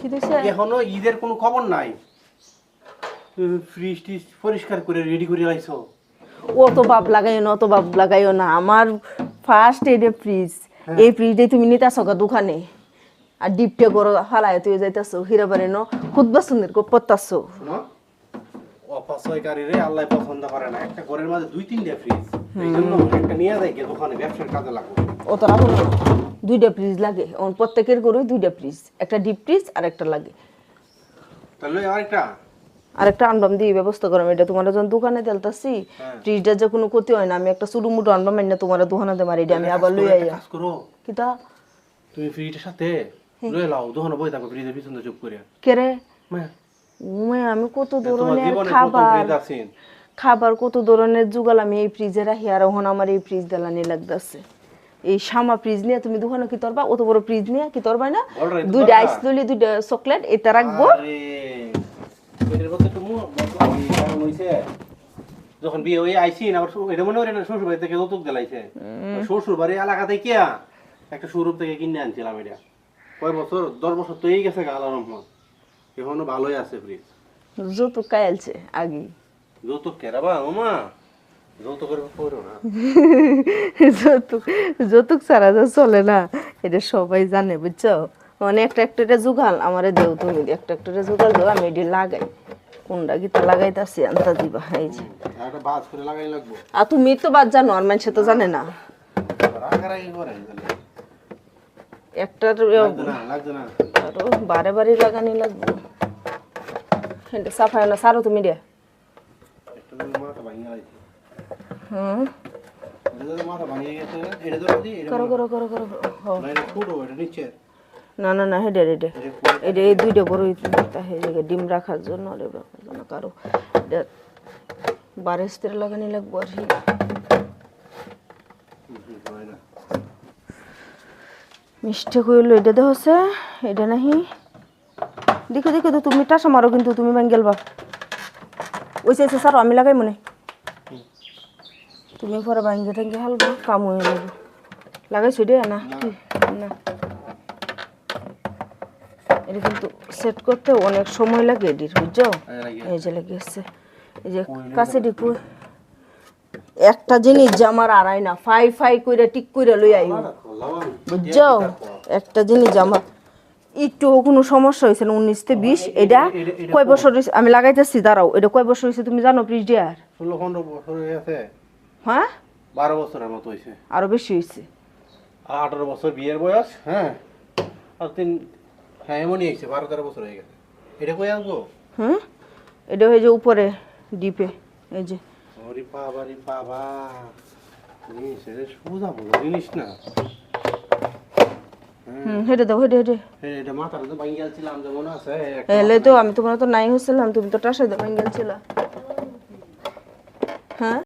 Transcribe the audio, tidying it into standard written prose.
কি দিছে এখনো ঈদের কোনো খবর নাই, তুমি ফ্রিজ টিজ পরিষ্কার করে রেডি করে লাইছো? অত বাপ লাগাইও না, অত বাপ লাগাইও না। আমার ফার্স্ট এইটা ফ্রিজ, এই ফ্রিজে তুমি নিতে আসো গা দোকানে আর ডিপটে করো হালায় তুই যাইতেছো হীরাবাড়ি ন খুদবা সুন্দর করে পড়তাছো। শোনো, অপচয়কারীরে আল্লাহ পছন্দ করে না। একটা ঘরের মাঝে 2-3টা ফ্রিজ, এই জন্য একটা নিয়ে যায় গিয়ে দোকানে ব্যবসার কাজে লাগবে। অত রাখো না, 2টা ফ্রিজ লাগে প্রত্যেকের গরুই 2টা ফ্রিজ, একটা ডিপ ফ্রিজ আর একটা লাগে। তাহলে আরেকটা আরেকটা আনবাম দিয়ে ব্যবস্থা করো। এটা তোমার যখন দোকানে দেলতাছি ফ্রিজটার যে কোনো ক্ষতি হয় না, আমি একটা ছোটো মুটো আনবাম না তোমার দোকানে দে মারি আমি আবার লই আইয়া। কাজ করো, কিতা তুমি ফ্রিজের সাথে লয়ে লাও, দোকানে বই থাকো ফ্রিজের পিছনে চুপ করে। কে রে মা উমে আমি কত তোমার ধরনের জীবনে প্রথম খাবার ফ্রিজ আছেন। খাবার কত ধরনের জুগাল আমি এই ফ্রিজে রাখি, আর এখন আমার এই ফ্রিজ দেলানি লাগতেছে। এই শামা ফ্রিজ নিয়ে তুমি দোকানে কি তরবা? অত বড় ফ্রিজ নিয়ে কি তরবাই না? 2টা আইস লইলে 2টা চকলেট এটা রাখবো। আরে এটার মধ্যে তো কারণ হইছে, যখন বিয়ে হয়ে আইছি না, আবার এটা মনে হয় না শ্বশুর বাড়ি থেকে যৌতুক দিলাইছে। শ্বশুর বাড়ি এলাকা থেকে একটা শোরুম থেকে কিনে আনছিলাম। এটা কয় বছর, 10 বছর তো এই গেছে আল্লাহর রহমত, এখনো ভালোই আছে ফ্রিজ। যৌতুক কাইলছে আগে যৌতুক কেরাবা ওমা, যৌতুকের পড়ো না। যৌতুক যৌতুক ছাড়া যা চলে না, এটা সবাই জানে বুঝছো। মানে একটা একটা জুগাল আমারে দেও, তুমি একটা একটা জুগাল দেও, আমি এটি লাগাই। কোনটা গীতা লাগাইতাছি আনতা দিবা। এই যে একটা বাজ করে লাগাই লাগবো। আর তুমি তো বাদ জানো, আর মানুষ তো জানে না। রাগারাগি করেন তাহলে একটা লাগছে না। আরো বারে বারে লাগানি লাগবে। এটা সাফাই না সারো তুমি রে। একটা মাথা ভাঙিয়ে লাইছে। হুম এটা তো মাথা ভাঙিয়ে গেছে। এটা তো দি, এটা করো করো করো করো। না, এটা ছোট, এটা নিচে। না না না হেডে হেডে এটা এই 2টা বড় এই জায়গায় ডিম রাখার জন্য আর রাখার জন্য কারো এটা বারেস্তের লাগানি লাগবো। আর মিষ্টি কইলো এটা দেহ হচ্ছে এটা নাহি। দেখো দেখো তো তুমি টাসা মারো কিন্তু তুমি ভাঙ্গেলবা। ওই সে স্যার আমি লাগাই মনে, তুমি পরে ভাঙ্গে টাঙ্গে হালবা কাম হয়ে যাবো। লাগাইছো রে না না, এটা কিন্তু সেট করতে অনেক সময় লাগে এটির বুঝছো। এই যে লেগেছে এই যে কাছে ডিপু একটা জিনিস জামার আড়াই না ফাই ফাই কইরা টিক কইরা লই আইও বুঝছো। একটা জিনিস জামা একটু কোনো সমস্যা হয়েছে না 19 থেকে 20, এটা কয় বছর হয়েছে আমি লাগাইতেছি। দাঁড়াও, এটা কয় বছর হয়েছে তুমি জানো ফ্রিজ ডিয়ার? 16-15 বছর হয়ে গেছে। হ্যাঁ 12 বছরের মতো হয়েছে। আরো বেশি হয়েছে। 18 বছর বিয়ের বয়স। হ্যাঁ আর হ্যাঁ এমনই হয়েছে, 12-13 বছর হয়ে গেছে। এটা কই আনবো? হ্যাঁ এটা হয়ে যে উপরে ডিপে এই যে। ওরে বাবা রে বাবা, জিনিস এটা সোজা বলো জিনিস না। হেঁটে দাও হেঁটে হেঁটে। এটা মাথাটা তো ভাঙি গেছিলাম, যেমন আছে এলে তো আমি তোমার তো নাই হচ্ছিলাম, তুমি তো টাসা দিয়ে ভাঙ গেছিলা। হ্যাঁ